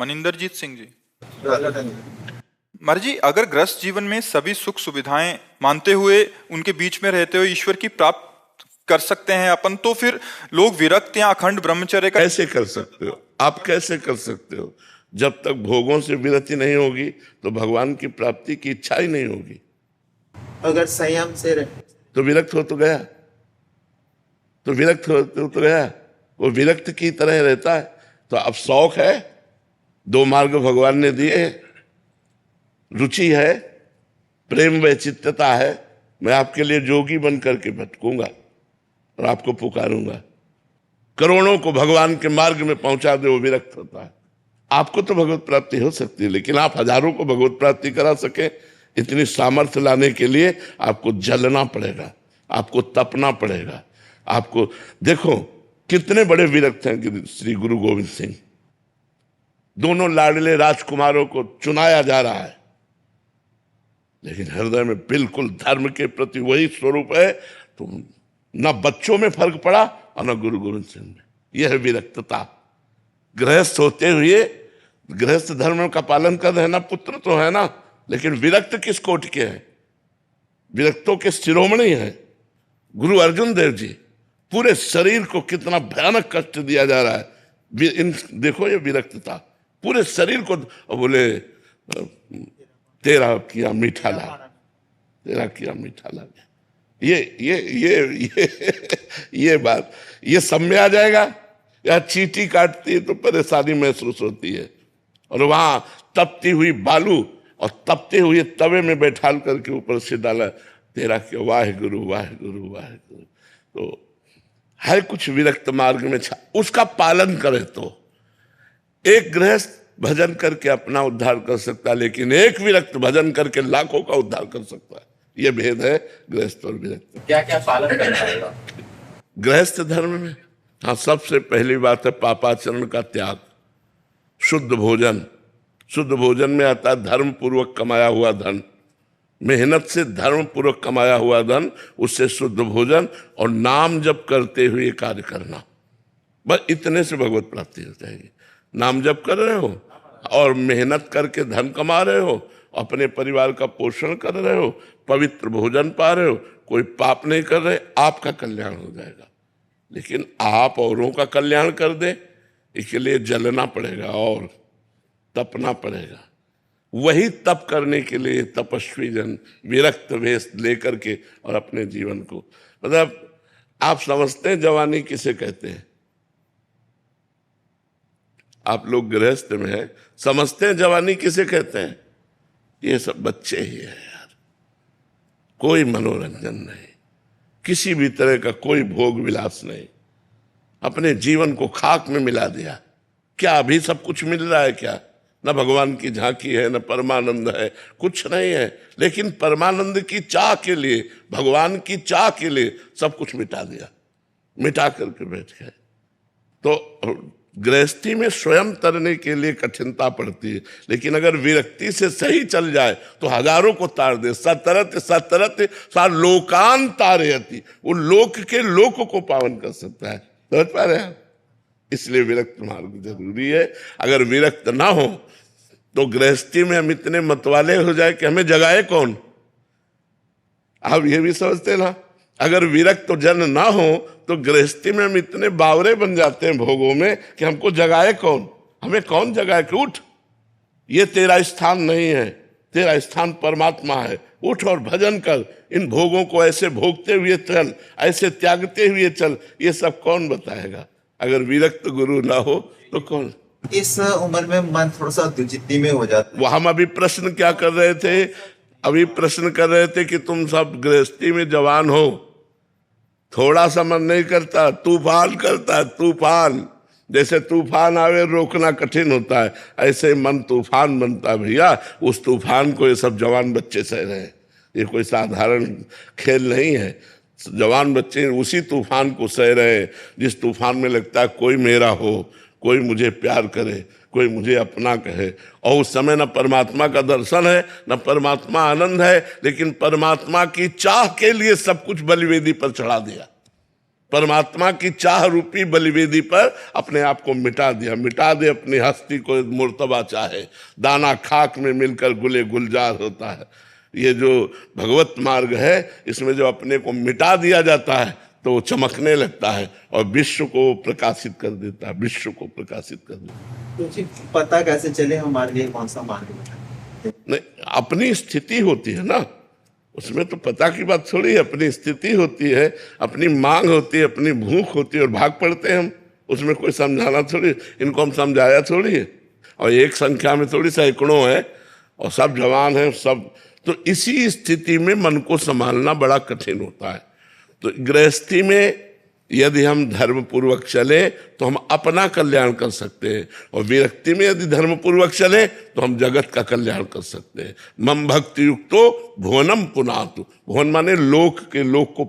मनिंदरजीत सिंह जी। महाराज जी, अगर गृहस्थ जीवन में सभी सुख सुविधाएं मानते हुए उनके बीच में रहते हुए ईश्वर की प्राप्त कर सकते हैं अपन, तो फिर लोग विरक्त या अखंड ब्रह्मचर्य का कैसे कर सकते हो? आप कैसे कर सकते हो? जब तक भोगों से विरति नहीं होगी तो भगवान की प्राप्ति की इच्छा ही नहीं होगी। अगर संयम से रहे तो विरक्त हो तो गया, तो विरक्त हो तो गया, वो विरक्त की तरह रहता है। तो अब शौक है, दो मार्ग भगवान ने दिए, रुचि है, प्रेम वैचित्रता है, मैं आपके लिए जोगी बन करके भटकूंगा और आपको पुकारूंगा। करोड़ों को भगवान के मार्ग में पहुंचा दे, वो विरक्त होता है। आपको तो भगवत प्राप्ति हो सकती है, लेकिन आप हजारों को भगवत प्राप्ति करा सके, इतनी सामर्थ्य लाने के लिए आपको जलना पड़ेगा, आपको तपना पड़ेगा। आपको देखो कितने बड़े विरक्त हैं कि श्री गुरु गोविंद सिंह, दोनों लाडले राजकुमारों को चुनाया जा रहा है, लेकिन हृदय में बिल्कुल धर्म के प्रति वही स्वरूप है। तो न बच्चों में फर्क पड़ा और न गुरु गोविंद सिंह में। यह है विरक्तता। गृहस्थ होते हुए गृहस्थ धर्म का पालन कर रहे हैं ना, पुत्र तो है ना, लेकिन विरक्त किस कोटि के हैं? विरक्तों के शिरोमणि हैं गुरु अर्जुन देव जी। पूरे शरीर को कितना भयानक कष्ट दिया जा रहा है। देखो ये विरक्तता, पूरे शरीर को। बोले तेरा किया मीठा लाग, तेरा किया मीठा लाग। ये बात, ये सब में आ जाएगा। या चींटी काटती है तो परेशानी महसूस होती है, और वहां तपती हुई बालू और तपते हुए तवे में बैठाल करके ऊपर से डाला तेरा क्यों, वाहे गुरु वाहे गुरु वाहे गुरु। तो है कुछ विरक्त मार्ग में उसका पालन करे तो एक गृहस्थ भजन करके अपना उद्धार कर सकता है, लेकिन एक विरक्त भजन करके लाखों का उद्धार कर सकता है। यह भेद है गृहस्थ और विरक्त। क्या क्या पालन करना होगा गृहस्थ धर्म में? हाँ, सबसे पहली बात है पापाचरण का त्याग, शुद्ध भोजन। शुद्ध भोजन में आता है धर्म पूर्वक कमाया हुआ धन, मेहनत से धर्म पूर्वक कमाया हुआ धन, उससे शुद्ध भोजन और नाम जप करते हुए कार्य करना। बस इतने से भगवत प्राप्ति हो जाएगी। नाम जप कर रहे हो और मेहनत करके धन कमा रहे हो, अपने परिवार का पोषण कर रहे हो, पवित्र भोजन पा रहे हो, कोई पाप नहीं कर रहे, आपका कल्याण हो जाएगा। लेकिन आप औरों का कल्याण कर दे, इसके लिए जलना पड़ेगा और तपना पड़ेगा। वही तप करने के लिए तपस्वी जन विरक्त वेश लेकर के और अपने जीवन को, मतलब आप समझते हैं जवानी किसे कहते हैं? आप लोग गृहस्थ में हैं, समझते हैं जवानी किसे कहते हैं? ये सब बच्चे ही है यार, कोई मनोरंजन नहीं, किसी भी तरह का कोई भोग विलास नहीं, अपने जीवन को खाक में मिला दिया। क्या अभी सब कुछ मिल रहा है क्या? न भगवान की झांकी है, न परमानंद है, कुछ नहीं है। लेकिन परमानंद की चाह के लिए, भगवान की चाह के लिए सब कुछ मिटा दिया, मिटा करके बैठ गए। तो गृहस्थी में स्वयं तरने के लिए कठिनता पड़ती है, लेकिन अगर विरक्ति से सही चल जाए तो हजारों को तार दे। सतरत सतरत सा लोकान तारयति, वो लोक के लोक को पावन कर सकता है। समझ पा रहे हैं? इसलिए विरक्त मार्ग जरूरी है। अगर विरक्त ना हो तो गृहस्थी में हम इतने मतवाले हो जाए कि हमें जगाए कौन। आप ये भी समझते ना, अगर विरक्त जन ना हो तो गृहस्थी में हम इतने बावरे बन जाते हैं भोगों में कि हमको जगाए कौन, हमें कौन जगाए कि उठ, ये तेरा स्थान नहीं है, तेरा स्थान परमात्मा है, उठ और भजन कर, इन भोगों को ऐसे भोगते हुए चल, ऐसे त्यागते हुए चल। ये सब कौन बताएगा? अगर विरक्त गुरु ना हो तो कौन? इस उम्र में मन थोड़ा सा जिद्दी में हो जाता है। वो हम अभी प्रश्न क्या कर रहे थे? अभी प्रश्न कर रहे थे कि तुम सब गृहस्थी में जवान हो, थोड़ा सा मन नहीं करता, तूफान करता है, तूफान। जैसे तूफान आवे रोकना कठिन होता है, ऐसे मन तूफान बनता है भैया। उस तूफान को ये सब जवान बच्चे सह रहे हैं, ये कोई साधारण खेल नहीं है। जवान बच्चे उसी तूफान को सह रहे हैं जिस तूफान में लगता है कोई मेरा हो, कोई मुझे प्यार करे, कोई मुझे अपना कहे। और उस समय न परमात्मा का दर्शन है, न परमात्मा आनंद है, लेकिन परमात्मा की चाह के लिए सब कुछ बलिवेदी पर चढ़ा दिया। परमात्मा की चाह रूपी बलिवेदी पर अपने आप को मिटा दे अपनी हस्ती को मुर्तबा चाहे, दाना खाक में मिलकर गुले गुलजार होता है। ये जो भगवत मार्ग है, इसमें जो अपने को मिटा दिया जाता है तो वो चमकने लगता है और विश्व को प्रकाशित कर देता है, विश्व को प्रकाशित कर देता है। तो जी पता कैसे चले हमारे लिए कौन सा मार्ग है? नहीं, अपनी स्थिति होती है ना, उसमें तो पता की बात थोड़ी है। अपनी स्थिति होती है, अपनी मांग होती है, अपनी भूख होती है और भाग पड़ते हैं हम। उसमें कोई समझाना थोड़ी, इनको हम समझाया थोड़ी है। और एक संख्या में थोड़ी सैकड़ों है और सब जवान है सब। तो इसी स्थिति में मन को संभालना बड़ा कठिन होता है। तो गृहस्थी में यदि हम धर्म पूर्वक चले तो हम अपना कल्याण कर सकते हैं, और विरक्ति में यदि धर्म पूर्वक चले तो हम जगत का कल्याण कर सकते हैं। मम भक्ति युक्तो भुवनम पुनातु, भुवन माने लोक के लोक को